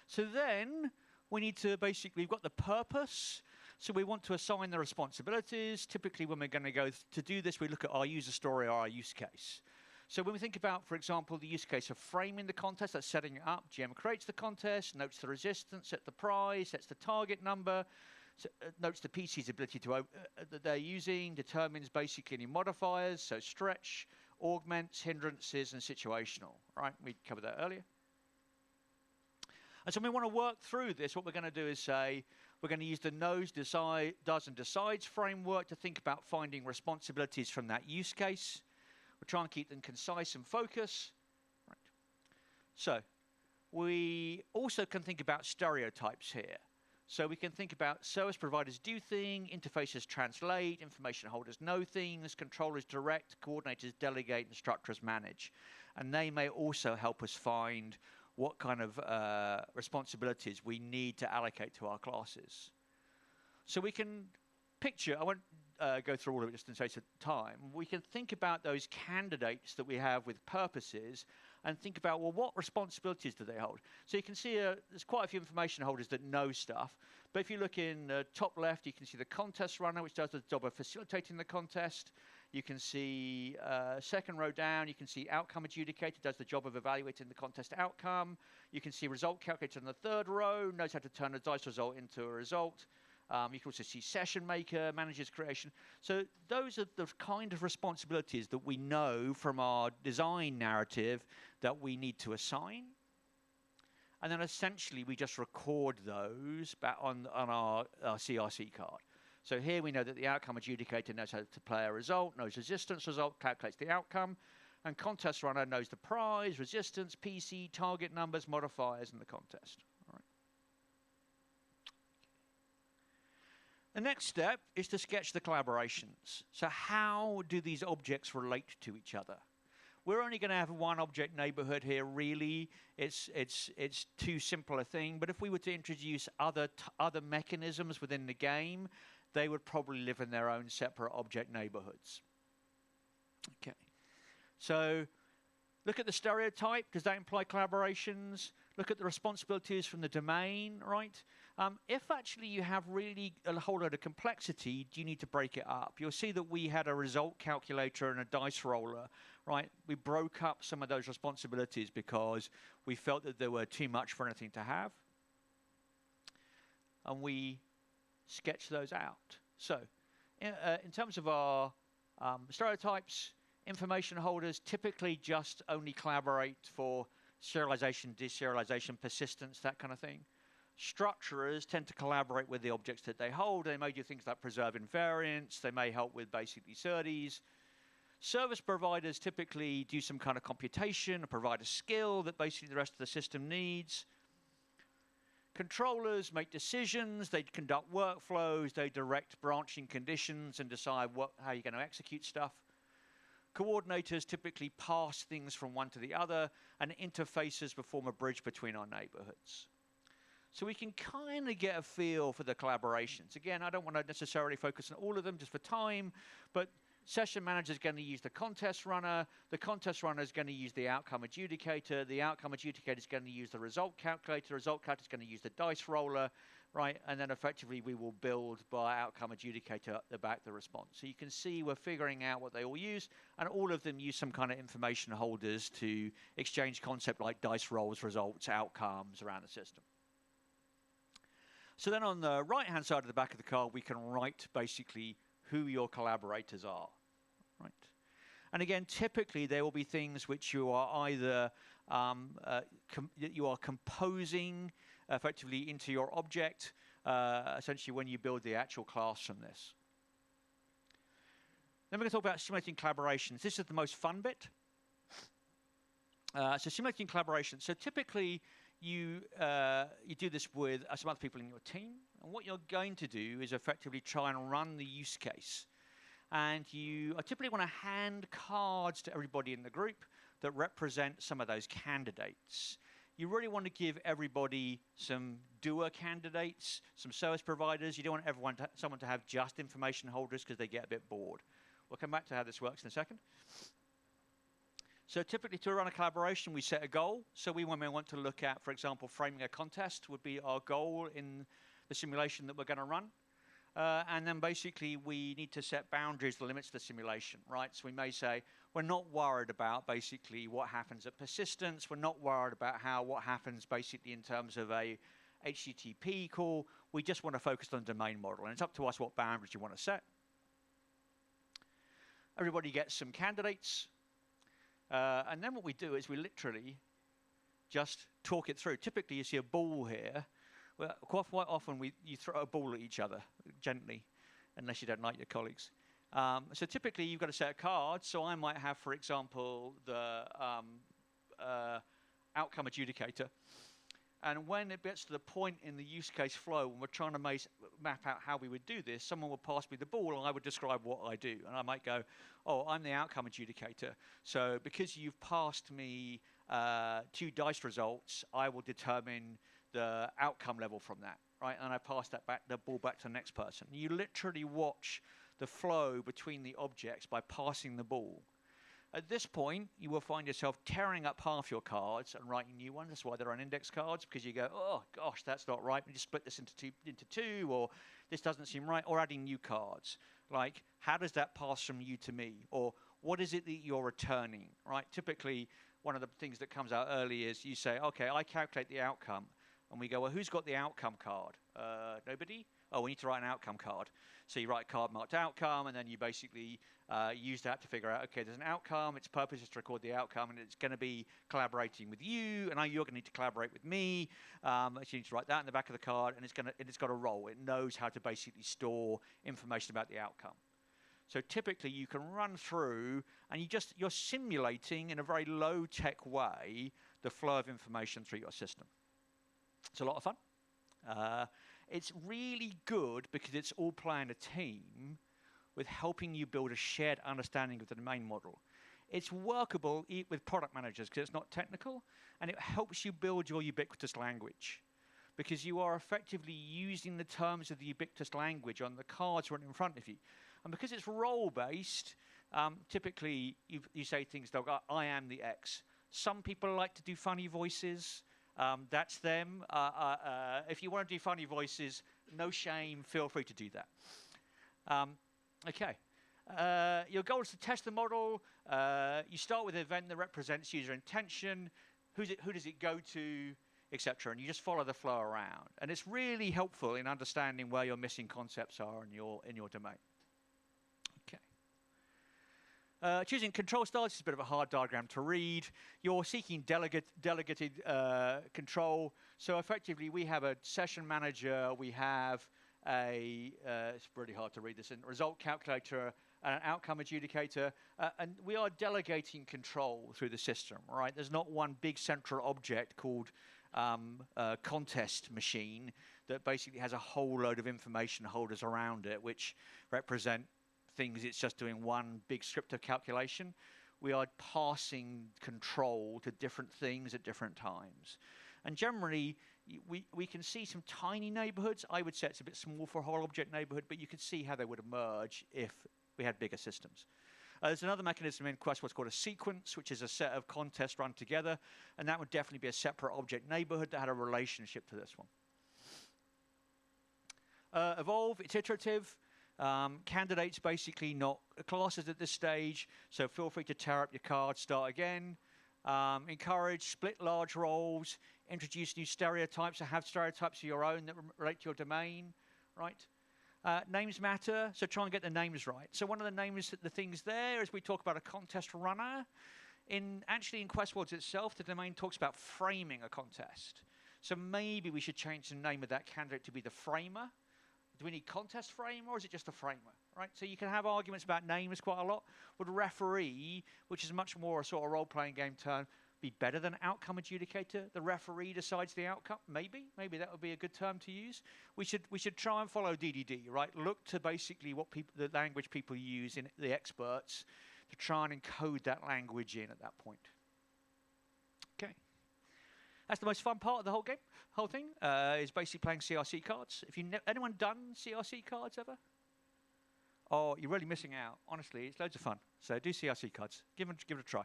So then we need to basically, we've got the purpose. So we want to assign the responsibilities. Typically when we're going to go to do this, we look at our user story or our use case. So when we think about, for example, the use case of framing the contest, that's setting it up. GM creates the contest, notes the resistance, sets the prize, sets the target number, notes the PC's ability to that they're using, determines basically any modifiers, so stretch, augments, hindrances, and situational. Right? We covered that earlier. And so when we want to work through this, what we're going to do is say, we're going to use the knows, does, and decides framework to think about finding responsibilities from that use case. We'll try and keep them concise and focused. Right. So we also can think about stereotypes here. So we can think about service providers do things, interfaces translate, information holders know things, controllers direct, coordinators delegate, and structures manage. And they may also help us find what kind of responsibilities we need to allocate to our classes. So we can picture, I won't go through all of it just in sake of time. We can think about those candidates that we have with purposes and think about, well, what responsibilities do they hold? So you can see there's quite a few information holders that know stuff. But if you look in the top left, you can see the contest runner, which does the job of facilitating the contest. You can see second row down, you can see outcome adjudicator, does the job of evaluating the contest outcome. You can see result calculator in the third row, knows how to turn a dice result into a result. You can also see session maker, manages creation. So those are the kind of responsibilities that we know from our design narrative that we need to assign. And then essentially we just record those back on our CRC card. So here we know that the outcome adjudicator knows how to play a result, knows resistance result, calculates the outcome, and contest runner knows the prize, resistance, PC, target numbers, modifiers, and the contest. All right. The next step is to sketch the collaborations. So how do these objects relate to each other? We're only going to have one object neighborhood here, really. It's too simple a thing. But if we were to introduce other mechanisms within the game, they would probably live in their own separate object neighborhoods. Okay. So look at the stereotype. Does that imply collaborations? Look at the responsibilities from the domain, right? If actually you have really a whole load of complexity, do you need to break it up? You'll see that we had a result calculator and a dice roller, right? We broke up some of those responsibilities because we felt that there were too much for anything to have. And we sketch those out. So in terms of our stereotypes, information holders typically just only collaborate for serialization, deserialization, persistence, that kind of thing. Structurers tend to collaborate with the objects that they hold. They may do things like preserve invariants. They may help with basically SERDES. Service providers typically do some kind of computation or provide a skill that basically the rest of the system needs. Controllers make decisions, they conduct workflows, they direct branching conditions and decide how you're going to execute stuff. Coordinators typically pass things from one to the other, and interfaces form a bridge between our neighborhoods. So we can kind of get a feel for the collaborations. Again, I don't want to necessarily focus on all of them just for time, but session manager is going to use the contest runner is going to use the outcome adjudicator is going to use the result calculator is going to use the dice roller, right? And then effectively we will build by outcome adjudicator at the back the response. So you can see we're figuring out what they all use, and all of them use some kind of information holders to exchange concept like dice rolls, results, outcomes around the system. So then on the right-hand side of the back of the card, we can write basically who your collaborators are, right? And again, typically there will be things which you are either you are composing effectively into your object, essentially when you build the actual class from this. Then we're going to talk about simulating collaborations. This is the most fun bit. So simulating collaboration. So typically you do this with some other people in your team, and what you're going to do is effectively try and run the use case. And you typically want to hand cards to everybody in the group that represent some of those candidates. You really want to give everybody some doer candidates, some service providers. You don't want someone to have just information holders because they get a bit bored. We'll come back to how this works in a second. So typically to run a collaboration, we set a goal. So we may want to look at, for example, framing a contest would be our goal in the simulation that we're going to run. And then basically we need to set boundaries, the limits to the simulation, right? So we may say, we're not worried about basically what happens at persistence. We're not worried about what happens basically in terms of a HTTP call. We just want to focus on the domain model. And it's up to us what boundaries you want to set. Everybody gets some candidates. And then what we do is we literally just talk it through. Typically, you see a ball here. Well, quite often you throw a ball at each other gently, unless you don't like your colleagues. So typically, you've got a set of cards. So I might have, for example, the outcome adjudicator. And when it gets to the point in the use case flow, when we're trying to map out how we would do this, someone would pass me the ball, and I would describe what I do. And I might go, oh, I'm the outcome adjudicator. So because you've passed me 2 dice results, I will determine the outcome level from that, right? And I pass the ball back to the next person. You literally watch the flow between the objects by passing the ball. At this point, you will find yourself tearing up half your cards and writing new ones. That's why they're on index cards, because you go, oh, gosh, that's not right. We just split this into two, or this doesn't seem right, or adding new cards. Like, how does that pass from you to me? Or what is it that you're returning, right? Typically, one of the things that comes out early is you say, okay, I calculate the outcome. And we go, well, who's got the outcome card? Nobody? Oh, we need to write an outcome card. So you write a card marked outcome, and then you basically use that to figure out, okay, there's an outcome. Its purpose is to record the outcome, and it's going to be collaborating with you, and you're going to need to collaborate with me. So you need to write that in the back of the card, and it's got a role. It knows how to basically store information about the outcome. So typically, you can run through, and you're simulating in a very low-tech way the flow of information through your system. It's a lot of fun. It's really good because it's all playing a team with helping you build a shared understanding of the domain model. It's workable with product managers because it's not technical, and it helps you build your ubiquitous language because you are effectively using the terms of the ubiquitous language on the cards right in front of you. And because it's role-based, typically you say things like, I am the X. Some people like to do funny voices. That's them. If you want to do funny voices, no shame, feel free to do that. Okay. Your goal is to test the model. You start with an event that represents user intention. Who does it go to, etc. And you just follow the flow around. And it's really helpful in understanding where your missing concepts are in your domain. Choosing control styles is a bit of a hard diagram to read. You're seeking delegated control. So effectively, we have a session manager. We have it's really hard to read this, result calculator, an outcome adjudicator. And we are delegating control through the system, right? There's not one big central object called contest machine that basically has a whole load of information holders around it, which represent things it's just doing one big script of calculation. We are passing control to different things at different times. And generally, we can see some tiny neighborhoods. I would say it's a bit small for a whole object neighborhood, but you could see how they would emerge if we had bigger systems. There's another mechanism in Quest, what's called a sequence, which is a set of contests run together, and that would definitely be a separate object neighborhood that had a relationship to this one. Evolve, it's iterative. Candidates basically not classes at this stage, so feel free to tear up your card, start again. Encourage, split large roles, introduce new stereotypes, or have stereotypes of your own that relate to your domain, right? Names matter, so try and get the names right. So one of the names, the things there is we talk about a contest runner. Actually in QuestWords itself, the domain talks about framing a contest. So maybe we should change the name of that candidate to be the framer. Do we need contest framer, or is it just a framer, right? So you can have arguments about names quite a lot. Would referee, which is much more a sort of role-playing game term, be better than outcome adjudicator? The referee decides the outcome. Maybe that would be a good term to use. We should try and follow DDD, right? Look to basically what the language people use in the experts to try and encode that language in at that point. Okay, that's the most fun part of the whole game. Whole thing is basically playing CRC cards. If anyone done CRC cards ever? Oh, you're really missing out. Honestly, it's loads of fun. So do CRC cards. Give it a try.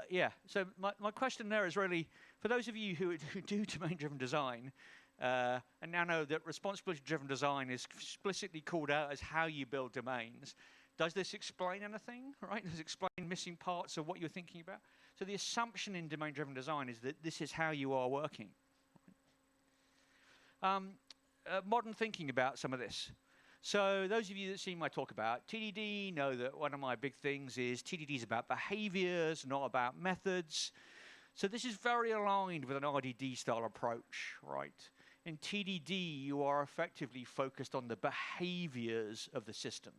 Yeah, so my question there is really, for those of you who do domain-driven design, and now know that responsibility-driven design is explicitly called out as how you build domains, does this explain anything, right? Does it explain missing parts of what you're thinking about? So the assumption in domain-driven design is that this is how you are working. Modern thinking about some of this. So those of you that see my talk about TDD know that one of my big things is TDD is about behaviors, not about methods. So this is very aligned with an RDD style approach, right? In TDD, you are effectively focused on the behaviors of the system.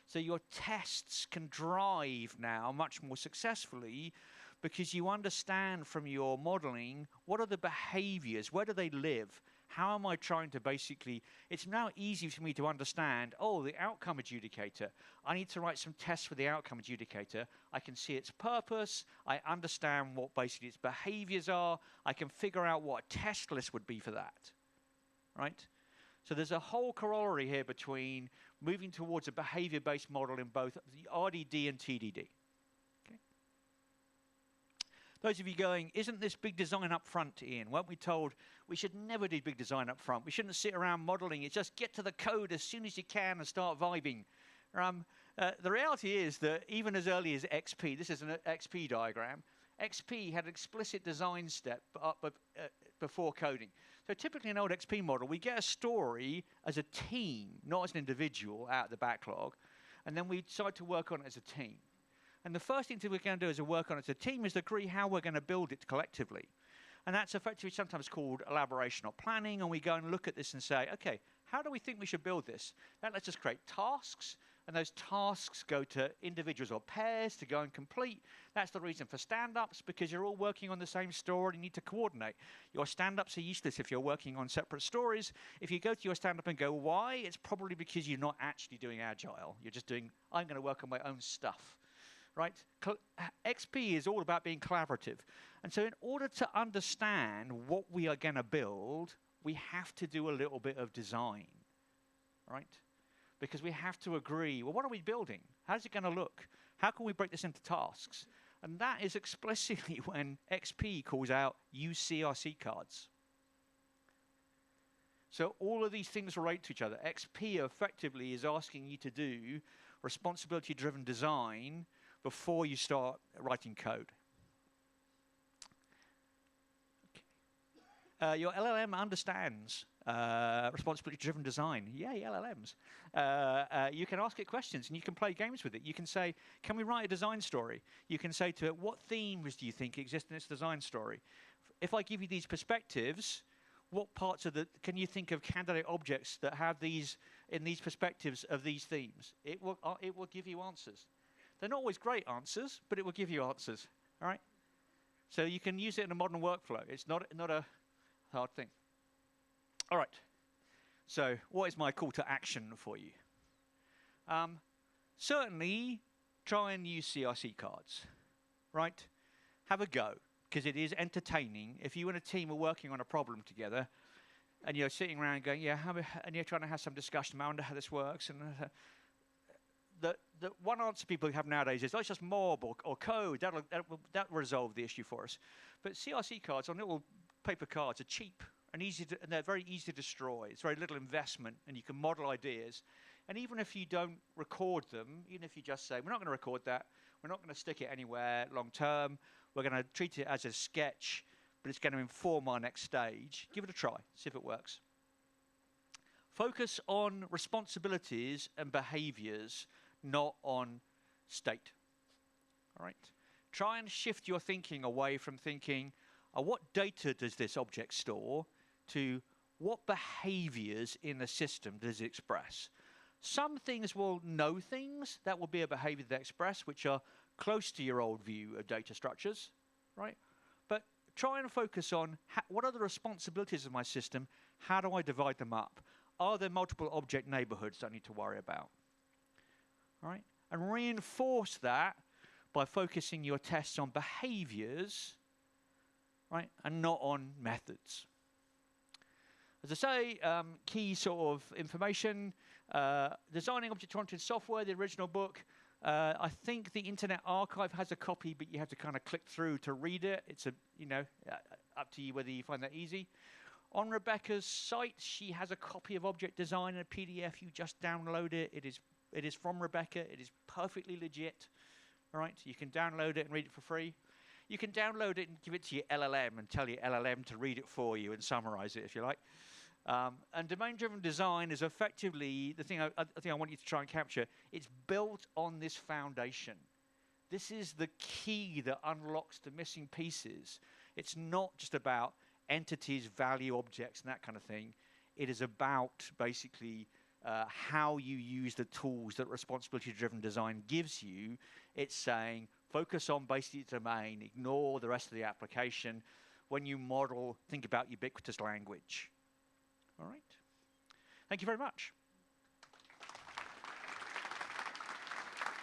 So your tests can drive now much more successfully because you understand from your modeling what are the behaviors, where do they live? How am I trying to basically, it's now easy for me to understand, oh, the outcome adjudicator. I need to write some tests for the outcome adjudicator. I can see its purpose. I understand what basically its behaviors are. I can figure out what a test list would be for that, right? So there's a whole corollary here between moving towards a behavior-based model in both the RDD and TDD. Those of you going, isn't this big design up front, Ian? Weren't we told we should never do big design up front? We shouldn't sit around modeling it. Just get to the code as soon as you can and start vibing. The reality is that even as early as XP, this is an XP diagram, XP had an explicit design step before coding. So typically in an old XP model, we get a story as a team, not as an individual out of the backlog, and then we decide to work on it as a team. And the first thing we're going to do as a work on it as a team is agree how we're going to build it collectively. And that's effectively sometimes called elaboration or planning, and we go and look at this and say, okay, how do we think we should build this? That lets us create tasks, and those tasks go to individuals or pairs to go and complete. That's the reason for stand-ups, because you're all working on the same story and you need to coordinate. Your stand-ups are useless if you're working on separate stories. If you go to your stand-up and go, why? It's probably because you're not actually doing agile. You're just doing, I'm going to work on my own stuff. Right? XP is all about being collaborative. And so in order to understand what we are going to build, we have to do a little bit of design, right? Because we have to agree, well, what are we building? How's it going to look? How can we break this into tasks? And that is explicitly when XP calls out use CRC cards. So all of these things relate to each other. XP effectively is asking you to do responsibility-driven design before you start writing code. Okay. Your LLM understands responsibility-driven design. Yay, LLMs. You can ask it questions and you can play games with it. You can say, can we write a design story? You can say to it, what themes do you think exist in this design story? If I give you these perspectives, what parts of can you think of candidate objects that have these, in these perspectives of these themes? It will give you answers. They're not always great answers, but it will give you answers, all right? So you can use it in a modern workflow. It's not a hard thing. All right. So what is my call to action for you? Certainly, try and use CRC cards, right? Have a go, because it is entertaining. If you and a team are working on a problem together, and you're sitting around going, yeah, and you're trying to have some discussion, I wonder how this works, and the one answer people have nowadays is, oh, it's just mob or code. That'll resolve the issue for us. But CRC cards on little paper cards are cheap and and they're very easy to destroy. It's very little investment, and you can model ideas. And even if you don't record them, even if you just say, we're not going to record that, we're not going to stick it anywhere long term, we're going to treat it as a sketch, but it's going to inform our next stage, give it a try, see if it works. Focus on responsibilities and behaviors, not on state. All right? Try and shift your thinking away from thinking, what data does this object store, to what behaviors in the system does it express? Some things will know things. That will be a behavior they express, which are close to your old view of data structures, right? But try and focus on what are the responsibilities of my system? How do I divide them up? Are there multiple object neighborhoods that I need to worry about? All right? And reinforce that by focusing your tests on behaviors, right, and not on methods. As I say, key sort of information, Designing Object-Oriented Software, the original book. I think the Internet Archive has a copy, but you have to kind of click through to read it. It's up to you whether you find that easy. On Rebecca's site, she has a copy of Object Design in a PDF. You just download it. It is from Rebecca. It is perfectly legit. All right, you can download it and read it for free. You can download it and give it to your LLM and tell your LLM to read it for you and summarize it if you like. And domain-driven design is effectively the thing I want you to try and capture. It's built on this foundation. This is the key that unlocks the missing pieces. It's not just about entities, value, objects, and that kind of thing. It is about basically how you use the tools that responsibility-driven design gives you. It's saying, focus on basically the domain, ignore the rest of the application. When you model, think about ubiquitous language. All right. Thank you very much.